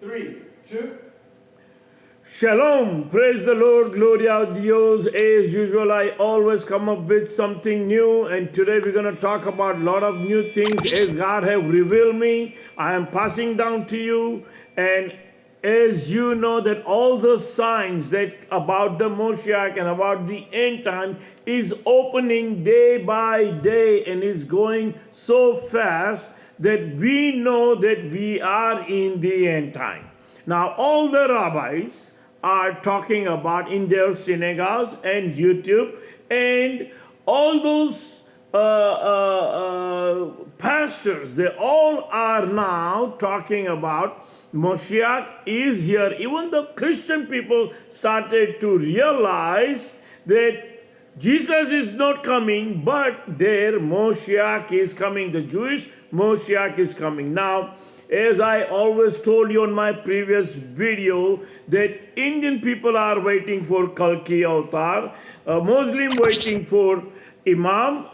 3, 2. Shalom, praise the Lord, gloria a Dios. As usual, I always come up with something new, and today we're going to talk about a lot of new things as God have revealed me. I am passing down to you, and as you know that all the signs that about the Moshiach and about the end time is opening day by day and is going so fast that we know that we are in the end time. Now, all the rabbis are talking about in their synagogues and YouTube, and all those pastors, they all are now talking about Moshiach is here. Even the Christian people started to realize that Jesus is not coming, but their Moshiach is coming. The Jewish Moshiach is coming. Now, as I always told you on my previous video, that Indian people are waiting for Kalki avatar, Muslim waiting for Imam,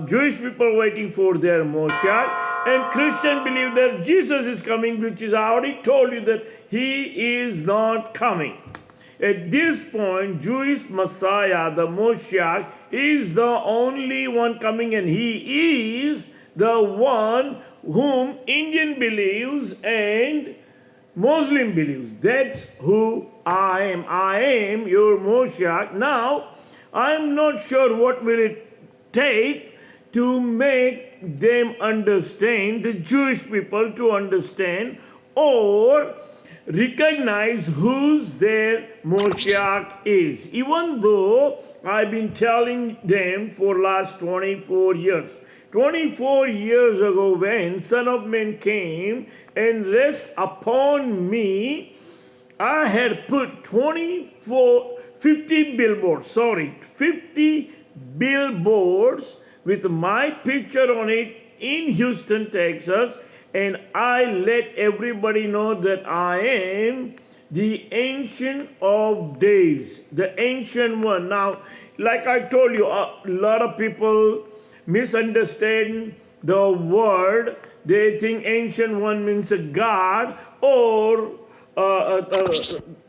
Jewish people waiting for their Moshiach, and Christian believe that Jesus is coming, which is I already told you that he is not coming. At this point, Jewish Messiah, the Moshiach, is the only one coming, and he is the one whom Indian believes and Muslim believes. That's who I am. I am your Moshiach. Now, I'm not sure what will it take to make them understand, the Jewish people to understand or recognize who's their Moshiach is. Even though I've been telling them for last 24 years. 24 years ago when Son of Man came and rest upon me, I had put 50 billboards with my picture on it in Houston, Texas, and I let everybody know that I am the Ancient of Days, the Ancient One. Now, like I told you, a lot of people misunderstand the word. They think Ancient One means a God, or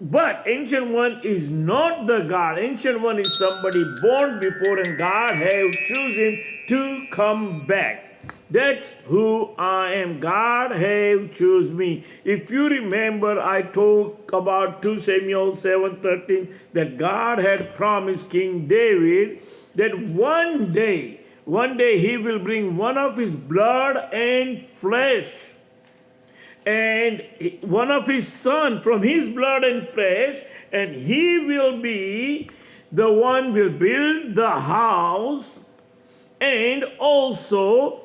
but Ancient One is not the God. Ancient One is somebody born before, and God have chosen to come back. That's who I am. God have choose me. If you remember, I talked about 2 Samuel 7:13 that God had promised King David that one day he will bring one of his blood and flesh, and one of his son from his blood and flesh, and he will be the one will build the house, and also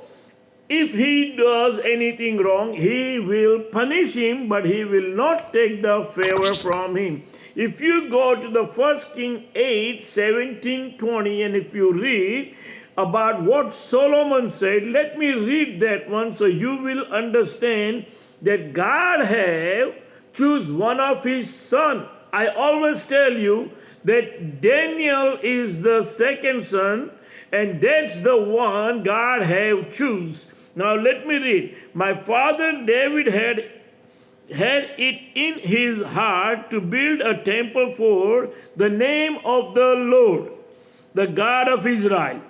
if he does anything wrong, he will punish him, but he will not take the favor from him. If you go to the 1 King 8, 17, 20, and if you read about what Solomon said, let me read that one so you will understand that God have choose one of his son. I always tell you that Daniel is the second son, and that's the one God have choose. Now let me read. My father David had it in his heart to build a temple for the name of the Lord, the God of Israel.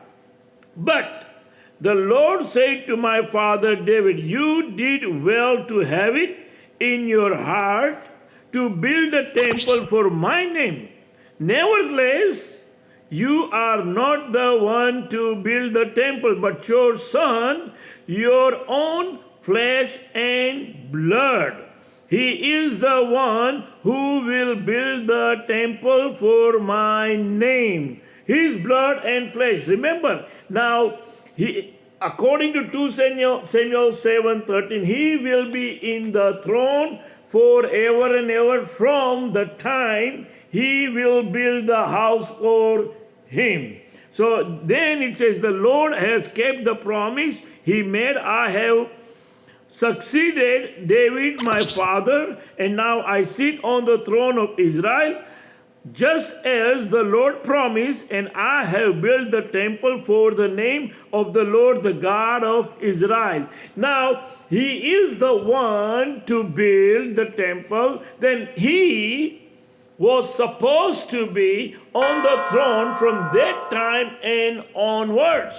But the Lord said to my father David, you did well to have it in your heart to build a temple for my name. Nevertheless, you are not the one to build the temple, but your son, your own flesh and blood. He is the one who will build the temple for my name. His blood and flesh. Remember, now, according to 2 Samuel 7:13, he will be in the throne forever and ever from the time he will build the house for him. So then it says, the Lord has kept the promise he made. I have succeeded David my father, and now I sit on the throne of Israel. just as the Lord promised, and I have built the temple for the name of the Lord, the God of Israel. Now, he is the one to build the temple. Then he was supposed to be on the throne from that time and onwards.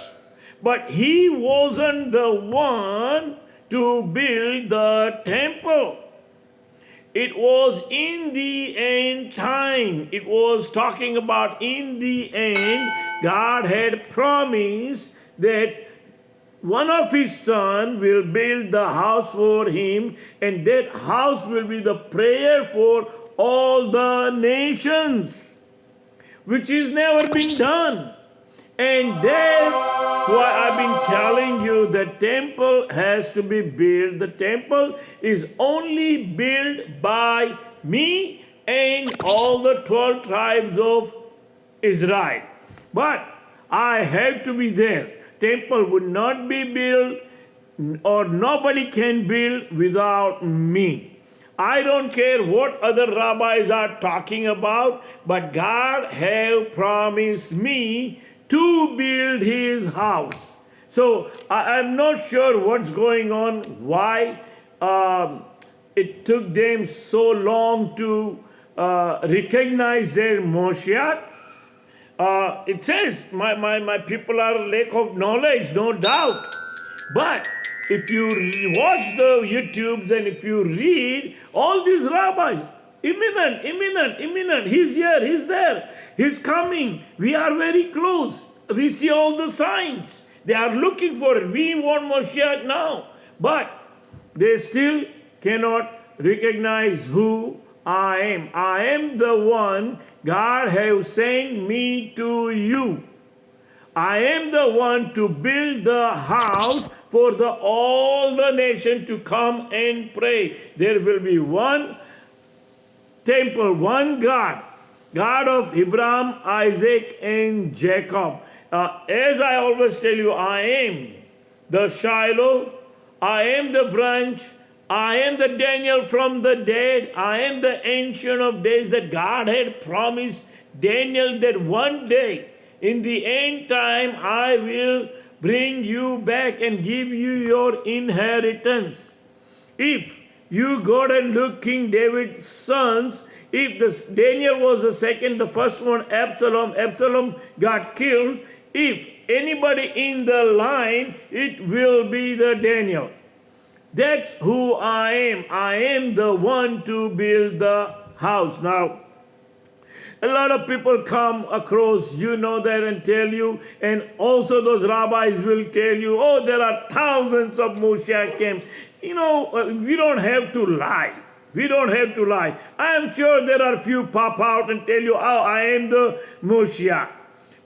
But he wasn't the one to build the temple. It was in the end time. It was talking about in the end, God had promised that one of his sons will build the house for him, and that house will be the prayer for all the nations, which is never been done. And that's why I've been telling you the temple has to be built. The temple is only built by me and all the 12 tribes of Israel. But I have to be there. Temple would not be built, or nobody can build without me. I don't care what other rabbis are talking about, but God have promised me to build his house. So I'm not sure what's going on, why it took them so long to recognize their Moshiach. It says, my people are lack of knowledge, no doubt. But if you watch the YouTubes and if you read all these rabbis, imminent, he's here, he's there, he's coming, we are very close, we see all the signs, they are looking for it, we want Moshiach now, but they still cannot recognize who I am. I am the one God has sent me to you. I am the one to build the house for all the nation to come and pray. There will be one temple, one God, God of Abraham, Isaac, and Jacob. As I always tell you, I am the Shiloh, I am the branch, I am the Daniel from the dead, I am the Ancient of Days that God had promised Daniel that one day in the end time I will bring you back and give you your inheritance. If you go and look King David's sons, if Daniel was the second, the first one Absalom got killed. If anybody in the line, it will be the Daniel. That's who I am. I am the one to build the house. Now, a lot of people come across, you know that, and tell you, and also those rabbis will tell you, oh, there are thousands of Moshiach camps. You know, we don't have to lie. We don't have to lie. I am sure there are few pop out and tell you, oh, I am the Moshiach.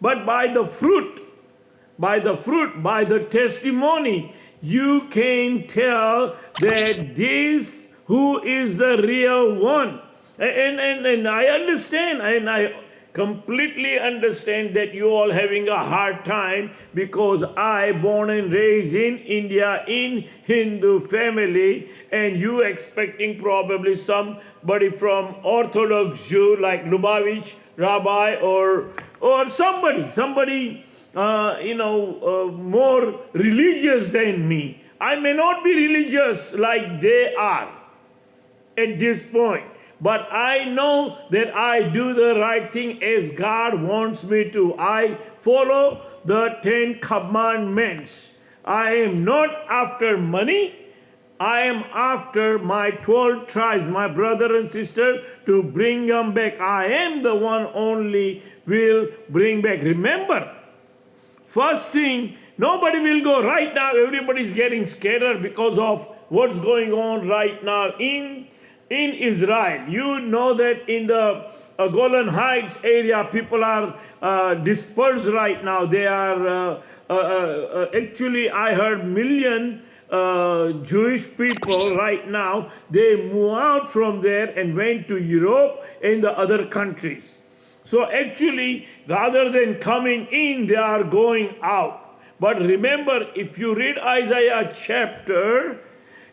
But by the fruit, by the testimony, you can tell that this who is the real one. And I understand, and I completely understand that you all having a hard time because I born and raised in India in Hindu family, and you expecting probably somebody from Orthodox Jew like Lubavitch Rabbi or somebody more religious than me. I may not be religious like they are at this point, but I know that I do the right thing as God wants me to. I follow the 10 commandments. I am not after money. I am after my 12 tribes, my brother and sister, to bring them back. I am the one only will bring back. Remember, first thing, nobody will go right now. Everybody's getting scattered because of what's going on right now in Israel. You know that in the Golan Heights area, people are dispersed right now. They are actually, I heard million Jewish people right now, they moved out from there and went to Europe and the other countries. So actually, rather than coming in, they are going out. But remember, if you read Isaiah chapter,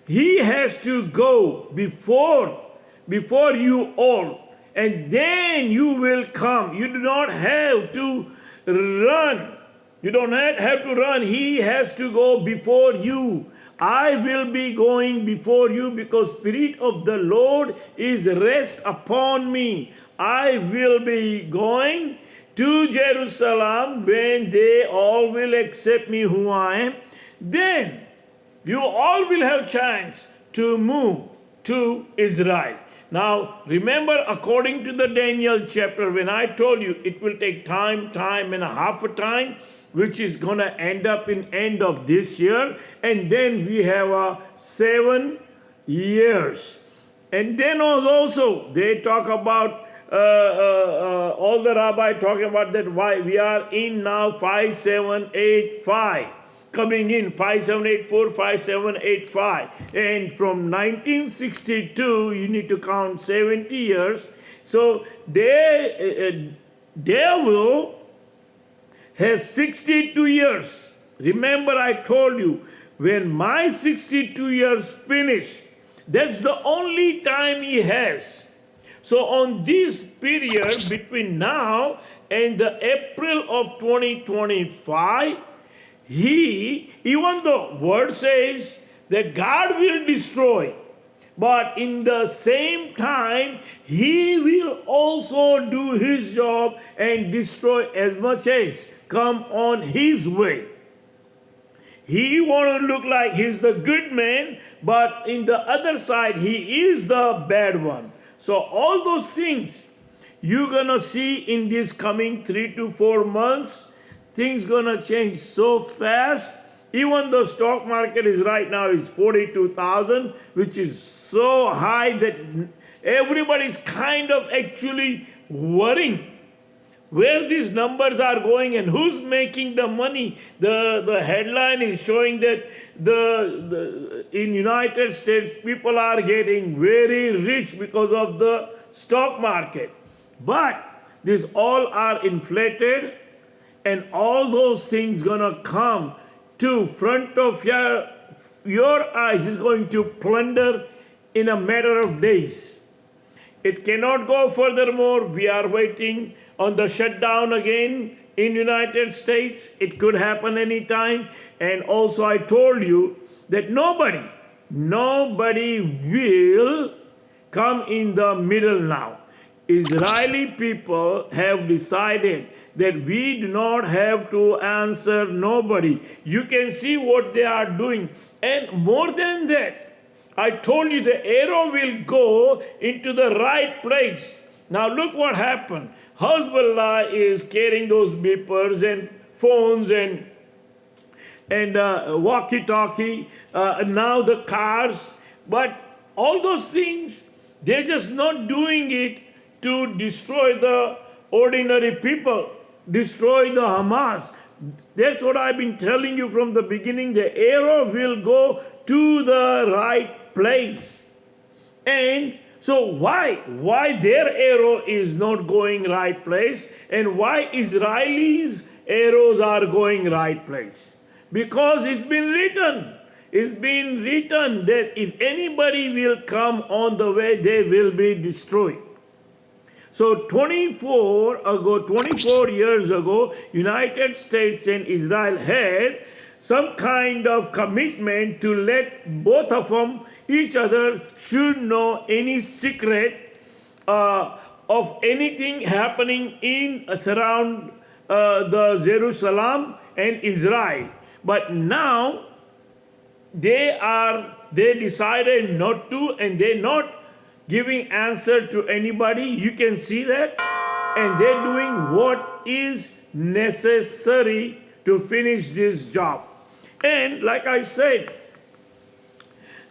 he has to go before you all. and then you will come. You do not have to run. You don't have to run. He has to go before you. I will be going before you because Spirit of the Lord is rest upon me. I will be going to Jerusalem when they all will accept me who I am. Then you all will have chance to move to Israel. Now, remember, according to the Daniel chapter, when I told you it will take time and a half a time, which is going to end up in end of this year, and then we have 7 years. And then also, they talk about, all the rabbi talking about that why we are in now 5785. Coming in 5784, 5785. And from 1962, you need to count 70 years. So devil has 62 years. Remember, I told you, when my 62 years finish, that's the only time he has. So on this period between now and the April of 2025, even though word says that God will destroy, but in the same time, he will also do his job and destroy as much as come on his way. He want to look like he's the good man, but in the other side, he is the bad one. So all those things you're going to see in these coming 3 to 4 months. Things gonna change so fast. Even the stock market is right now is 42,000, which is so high that everybody's kind of actually worrying where these numbers are going and who's making the money. The headline is showing that in United States people are getting very rich because of the stock market. But these all are inflated. And all those things gonna come to front of your eyes is going to plunder in a matter of days. It cannot go furthermore. We are waiting on the shutdown again in United States. It could happen anytime. And also I told you that nobody will come in the middle now. Israeli people have decided that we do not have to answer nobody. You can see what they are doing. And more than that, I told you the arrow will go into the right place. Now look what happened. Hezbollah is carrying those beepers and phones and walkie-talkie, now the cars. But all those things, they're just not doing it to destroy the ordinary people, destroy the Hamas. That's what I've been telling you from the beginning. The arrow will go to the right place. And so why their arrow is not going right place, and why Israelis' arrows are going right place? Because it's been written that if anybody will come on the way, they will be destroyed. So 24 years ago, United States and Israel had some kind of commitment to let both of them, each other, should know any secret of anything happening in surround the Jerusalem and Israel. But now they decided not to, and they're not giving answer to anybody. You can see that. And they're doing what is necessary to finish this job. And like I said,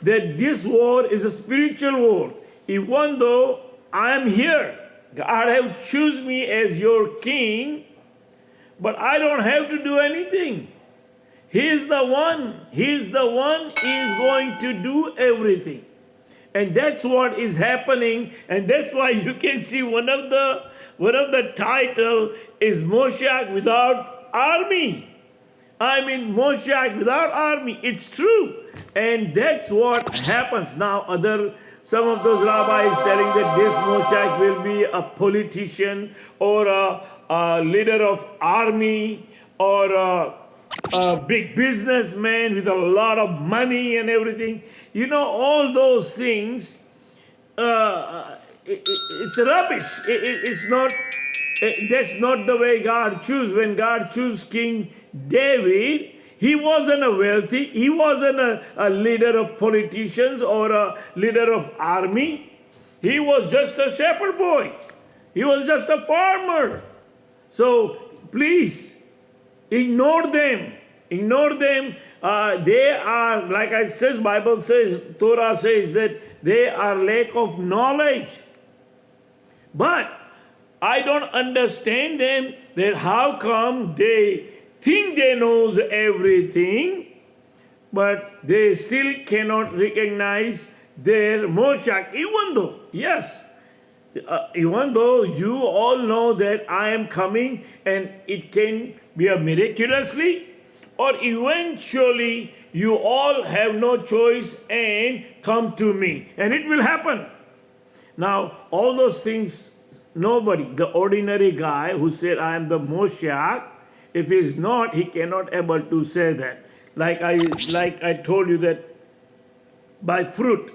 that this war is a spiritual war. Even though I am here, God have chosen me as your king, but I don't have to do anything. He's the one is going to do everything. And that's what is happening, and that's why you can see one of the title is Moshiach without army. I mean, Moshiach without army. It's true, and that's what happens now. Other some of those rabbis telling that this Moshiach will be a politician or a leader of army or a big businessman with a lot of money and everything. You know, all those things, it's rubbish. It's not, that's not the way God chose. When God chose King David, he wasn't a wealthy, he wasn't a leader of politicians or a leader of army. He was just a shepherd boy. He was just a farmer. So please, ignore them. Ignore them. They are, like I says, Bible says, Torah says that they are lack of knowledge. But I don't understand them, that how come they think they knows everything, but they still cannot recognize their Moshiach, even though, yes, even though you all know that I am coming and it can be a miraculously, or eventually you all have no choice and come to me, and it will happen. Now, all those things, nobody, the ordinary guy who said, I am the Moshiach, if he is not, he cannot able to say that. Like I told you that by fruit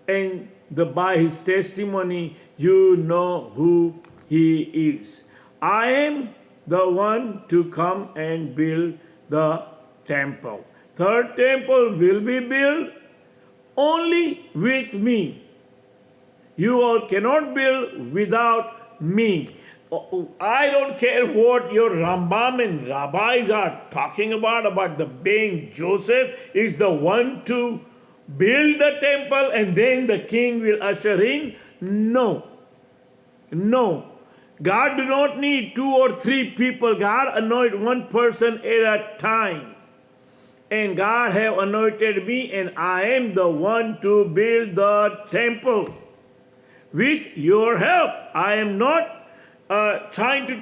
and by his testimony, you know who he is. I am the one to come and build the temple. Third temple will be built only with me. You all cannot build without me. I don't care what your Rambam and rabbis are talking about the being Joseph is the one to build the temple and then the king will usher in. No. No. God do not need 2 or 3 people. God anoint one person at a time. And God have anointed me, and I am the one to build the temple. With your help. I am not trying to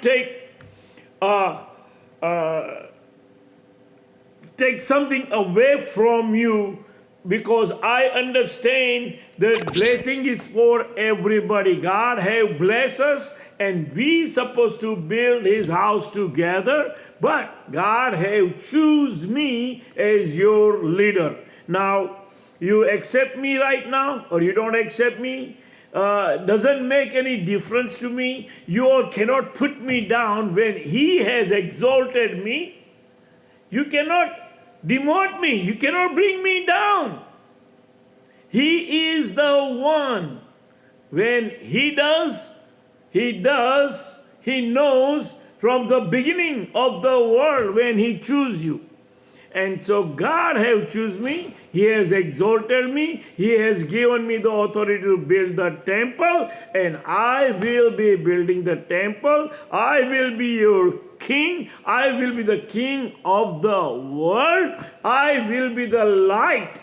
take something away from you, because I understand that blessing is for everybody. God have blessed us and we supposed to build his house together, but God have choose me as your leader. Now, you accept me right now or you don't accept me, doesn't make any difference to me. You all cannot put me down when he has exalted me. You cannot demote me. You cannot bring me down. He is the one. When he does, he knows from the beginning of the world when he choose you. And so God have choose me. He has exalted me. He has given me the authority to build the temple. And I will be building the temple. I will be your king. I will be the king of the world. I will be the light.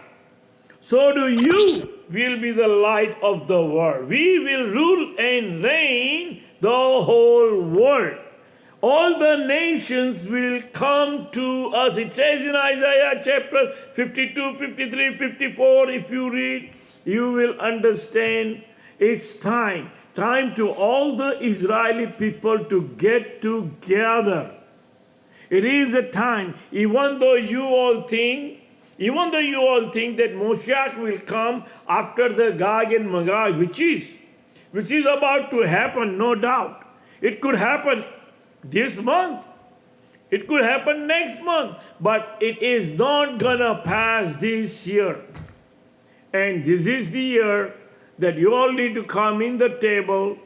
So do you will be the light of the world. We will rule and reign the whole world. All the nations will come to us. It says in Isaiah chapter 52, 53, 54, if you read, you will understand it's time. Time to all the Israeli people to get together. It is a time, even though you all think that Moshiach will come after the Gog and Magog, which is about to happen, no doubt. It could happen this month. It could happen next month. But it is not gonna pass this year. And this is the year that you all need to come in the table.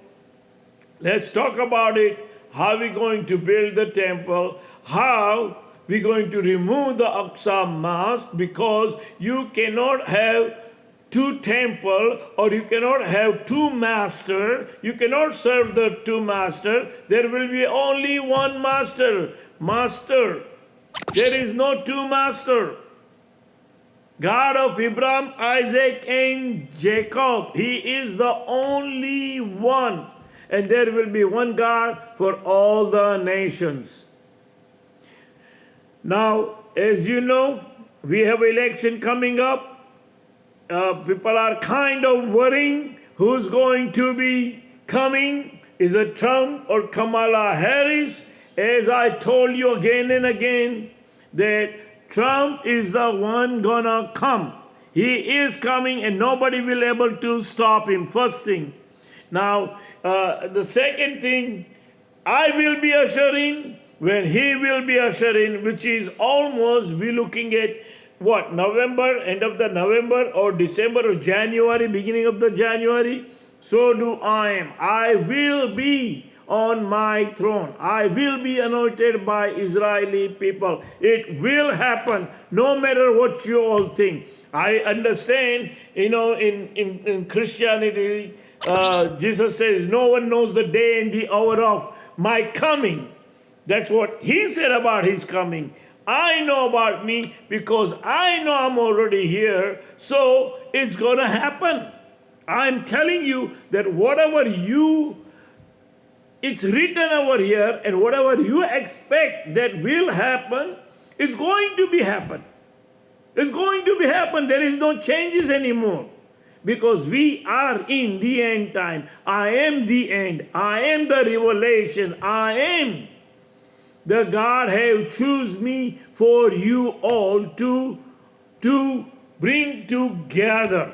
Let's talk about it. How we're going to build the temple. How we're going to remove the Aqsa mask, because you cannot have 2 temple, or you cannot have 2 master. You cannot serve the 2 master. There will be only one master. There is no 2 master. God of Abraham, Isaac, and Jacob. He is the only one. And there will be one God for all the nations. Now, as you know, we have election coming up. People are kind of worrying who's going to be coming. Is it Trump or Kamala Harris? As I told you again and again, that Trump is the one gonna come. He is coming and nobody will be able to stop him, first thing. Now, the second thing, I will be ushering when he will be ushering, which is almost, we're looking at what, November, end of the November or December or January, beginning of the January. So do I am. I will be on my throne. I will be anointed by Israeli people. It will happen no matter what you all think. I understand, in Christianity, Jesus says, no one knows the day and the hour of my coming. That's what he said about his coming. I know about me because I know I'm already here, so it's going to happen. I'm telling you that whatever it's written over here, and whatever you expect that will happen, it's going to be happen. It's going to be happen. There is no changes anymore. Because we are in the end time. I am the end. I am the revelation. I am the God have choose me for you all to bring together.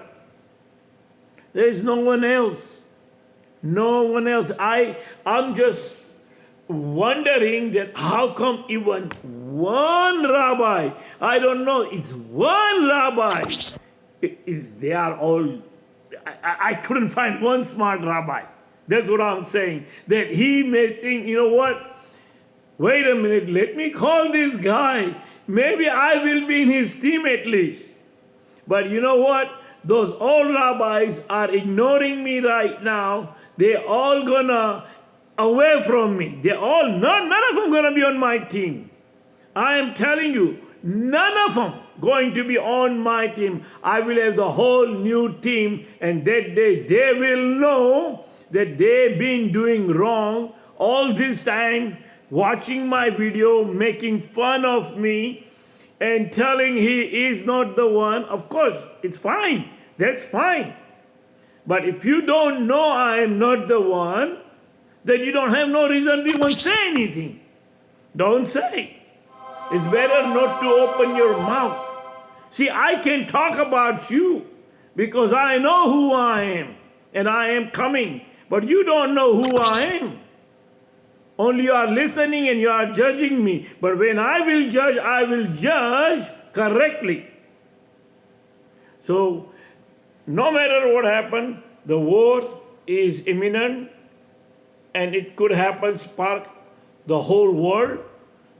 There is no one else. No one else. I'm just wondering that how come even one rabbi, I don't know, it's one rabbi, they are all, I couldn't find one smart rabbi. That's what I'm saying. That he may think, you know what, wait a minute, let me call this guy. Maybe I will be in his team at least. But you know what? Those old rabbis are ignoring me right now. They're all gonna away from me. They're all, none of them gonna be on my team. I am telling you, none of them going to be on my team. I will have the whole new team, and that day they will know that they've been doing wrong all this time, watching my video, making fun of me, and telling he is not the one. Of course, it's fine. That's fine. But if you don't know I am not the one, then you don't have no reason to even say anything. Don't say. It's better not to open your mouth. See, I can talk about you because I know who I am and I am coming. But you don't know who I am. Only you are listening and you are judging me. But when I will judge correctly. So, no matter what happened, the war is imminent and it could happen, spark the whole world.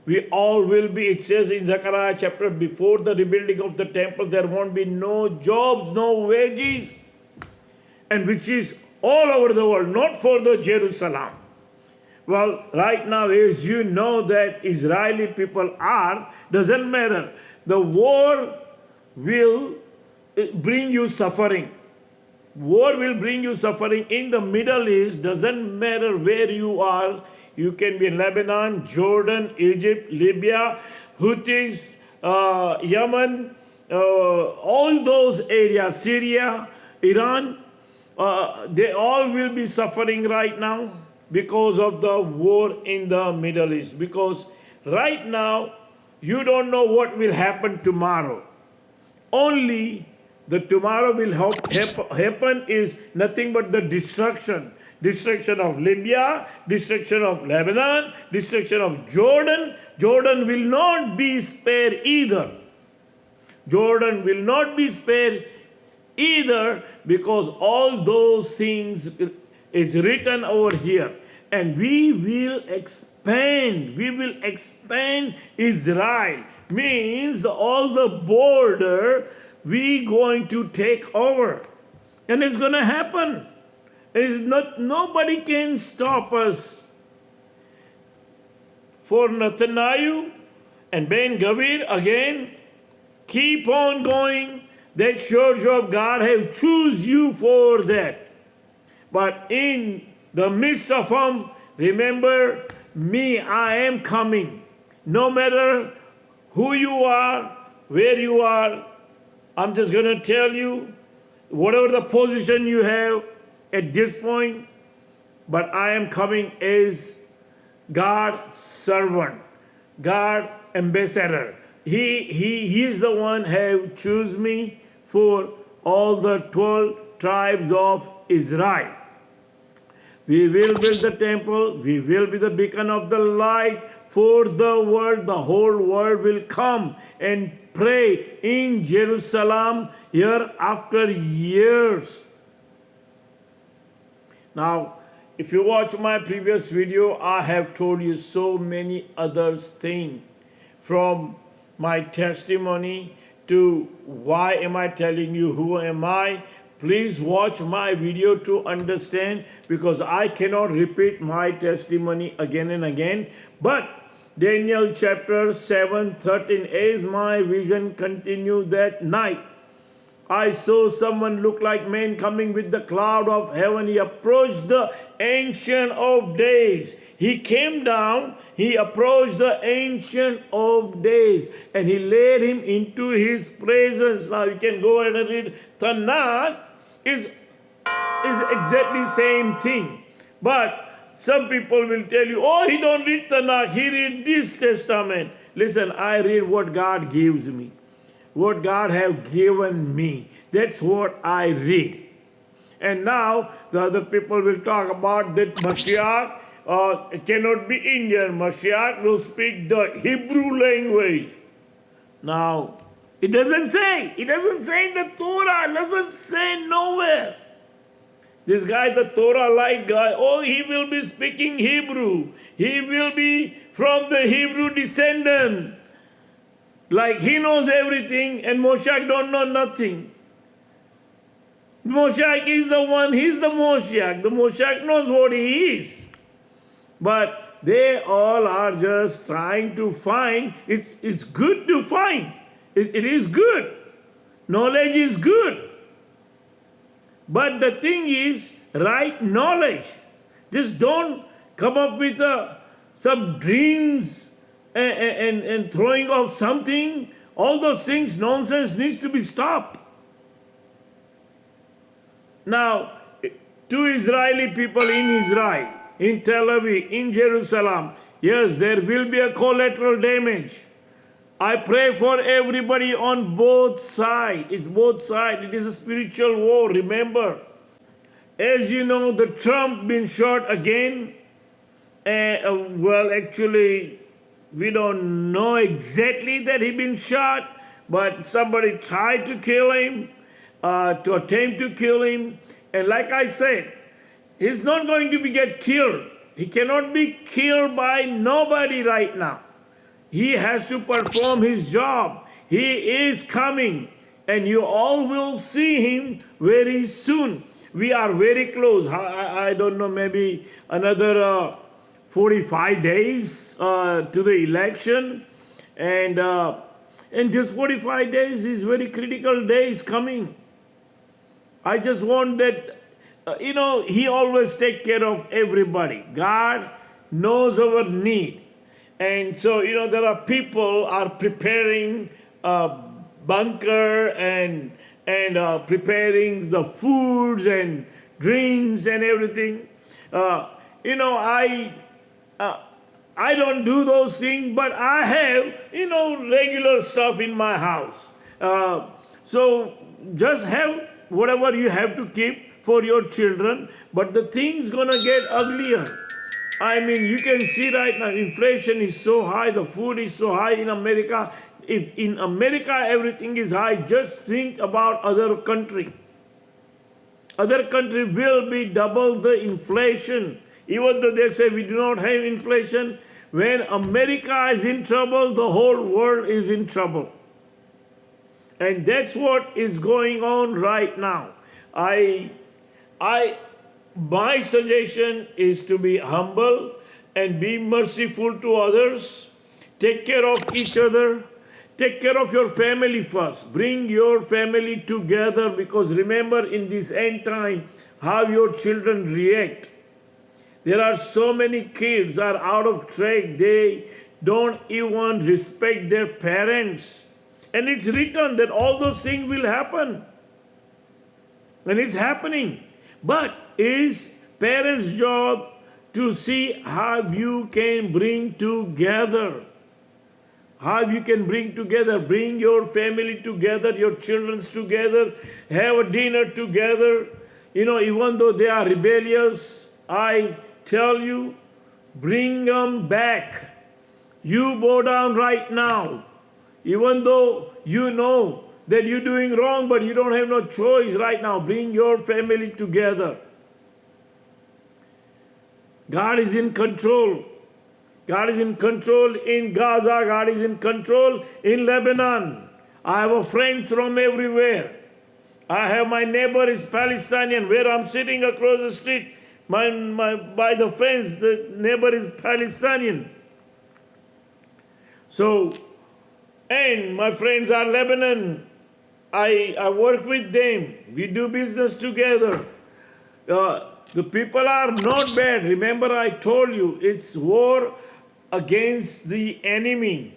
We all will be, it says in Zechariah chapter, before the rebuilding of the temple, there won't be no jobs, no wages. And which is all over the world, not for the Jerusalem. Well, right now, as you know that Israeli people are, doesn't matter. The war will bring you suffering. War will bring you suffering in the Middle East, doesn't matter where you are. You can be in Lebanon, Jordan, Egypt, Libya, Houthis, Yemen, all those areas, Syria, Iran, they all will be suffering right now because of the war in the Middle East. Because right now, you don't know what will happen tomorrow. Only the tomorrow will happen is nothing but the destruction. Destruction of Libya, destruction of Lebanon, destruction of Jordan. Jordan will not be spared either. Jordan will not be spared either because all those things is written over here. And we will expand. We will expand Israel. Means all the border we going to take over. And it's going to happen. Nobody can stop us. For Netanyahu and Ben Gavir, again, keep on going. That church of God have choose you for that. But in the midst of them, remember me, I am coming. No matter who you are, where you are, I'm just going to tell you, whatever the position you have at this point, but I am coming as God servant, God ambassador. He is the one who chose me for all the 12 tribes of Israel. We will build the temple. We will be the beacon of the light for the world. The whole world will come and pray in Jerusalem year after years. Now, if you watch my previous video, I have told you so many other things, from my testimony to why am I telling you who am I. Please watch my video to understand, because I cannot repeat my testimony again and again. But Daniel chapter 7:13, as my vision continued that night, I saw someone look like man coming with the cloud of heaven. He approached the Ancient of Days. He came down, he approached the Ancient of Days, and he led him into his presence. Now you can go ahead and read Tanakh. Is exactly same thing. But some people will tell you, oh, he don't read Tanakh, he read this testament. Listen, I read what God gives me. What God have given me. That's what I read. And now the other people will talk about that Moshiach cannot be Indian. Moshiach will speak the Hebrew language. Now, it doesn't say. It doesn't say in the Torah. It doesn't say nowhere. This guy, the Torah-like guy, oh, he will be speaking Hebrew. He will be from the Hebrew descendant. Like he knows everything and Moshiach don't know nothing. Moshiach is the one, he's the Moshiach. The Moshiach knows what he is. But they all are just trying to find. It's good to find. It is good. Knowledge is good. But the thing is, right knowledge. Just don't come up with some dreams and throwing off something. All those things, nonsense, needs to be stopped. Now, to Israeli people in Israel, in Tel Aviv, in Jerusalem, yes, there will be a collateral damage. I pray for everybody on both sides. It's both sides. It is a spiritual war, remember. As you know, the Trump been shot again. Well, actually, we don't know exactly that he been shot, but somebody tried to kill him, to attempt to kill him. And like I said, he's not going to get killed. He cannot be killed by nobody right now. He has to perform his job. He is coming, and you all will see him very soon. We are very close. I don't know, maybe another 45 days to the election. And this 45 days is very critical days coming. I just want that, he always take care of everybody. God knows our need. And so, there are people are preparing a bunker and preparing the foods and drinks and everything. I don't do those things, but I have, regular stuff in my house. So just have whatever you have to keep for your children, but the thing's gonna get uglier. I mean, you can see right now, inflation is so high, the food is so high in America. If in America everything is high, just think about other country. Other country will be double the inflation. Even though they say we do not have inflation, when America is in trouble, the whole world is in trouble. And that's what is going on right now. My suggestion is to be humble and be merciful to others. Take care of each other. Take care of your family first. Bring your family together, because remember, in this end time, how your children react. There are so many kids are out of track. They don't even respect their parents. And it's written that all those things will happen. And it's happening. But it's parents' job to see how you can bring together. How you can bring together, bring your family together, your children together, have a dinner together. Even though they are rebellious, I tell you, bring them back. You bow down right now. Even though you know that you're doing wrong, but you don't have no choice right now. Bring your family together. God is in control. God is in control in Gaza. God is in control in Lebanon. I have friends from everywhere. I have my neighbor is Palestinian. Where I'm sitting across the street, by the fence, the neighbor is Palestinian. So, and my friends are Lebanon. I work with them. We do business together. The people are not bad. Remember I told you, it's war against the enemy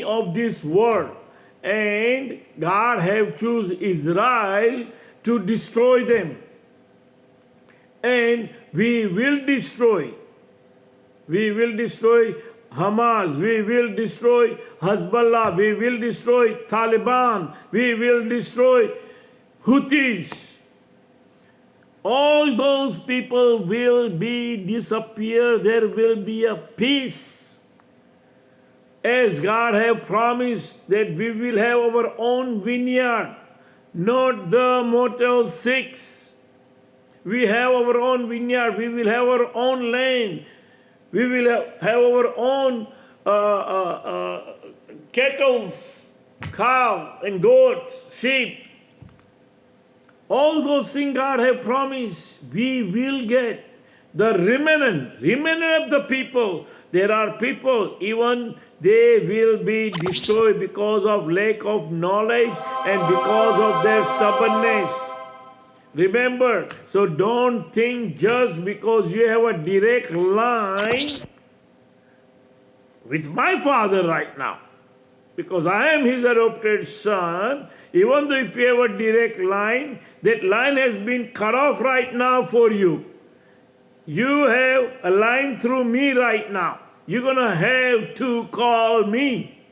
of this world. And God have chosen Israel to destroy them. And we will destroy. We will destroy Hamas, we will destroy Hezbollah, we will destroy Taliban, we will destroy Houthis. All those people will disappear. There will be a peace. As God have promised that we will have our own vineyard, not the Motel 6. We have our own vineyard. We will have our own land. We will have our own cattle, cow and goats, sheep. All those things God have promised, we will get. The remnant of the people. There are people, even they will be destroyed because of lack of knowledge and because of their stubbornness. Remember, so don't think just because you have a direct line with my father right now, because I am his adopted son, even though if you have a direct line, that line has been cut off right now for you. You have a line through me right now. You're going to have to call me.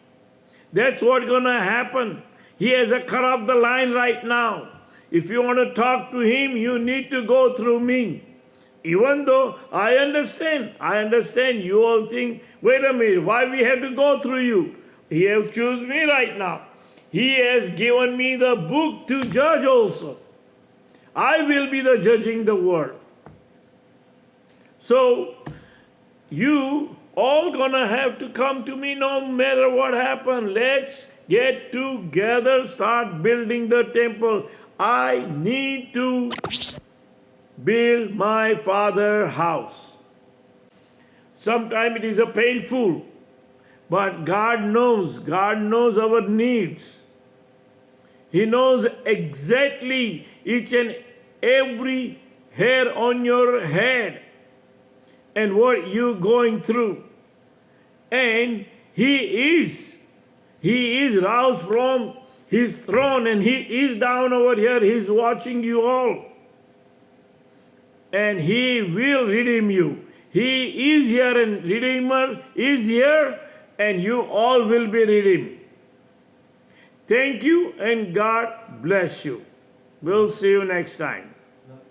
That's what's going to happen. He has cut off the line right now. If you want to talk to him, you need to go through me. Even though I understand you all think, wait a minute, why we have to go through you? He has chosen me right now. He has given me the book to judge also. I will be the judging the world. So, you all gonna have to come to me no matter what happens. Let's get together, start building the temple. I need to build my Father's house. Sometimes it is a painful, but God knows our needs. He knows exactly each and every hair on your head and what you're going through. And He is roused from His throne and He is down over here. He's watching you all. And He will redeem you. He is here and Redeemer is here and you all will be redeemed. Thank you and God bless you. We'll see you next time.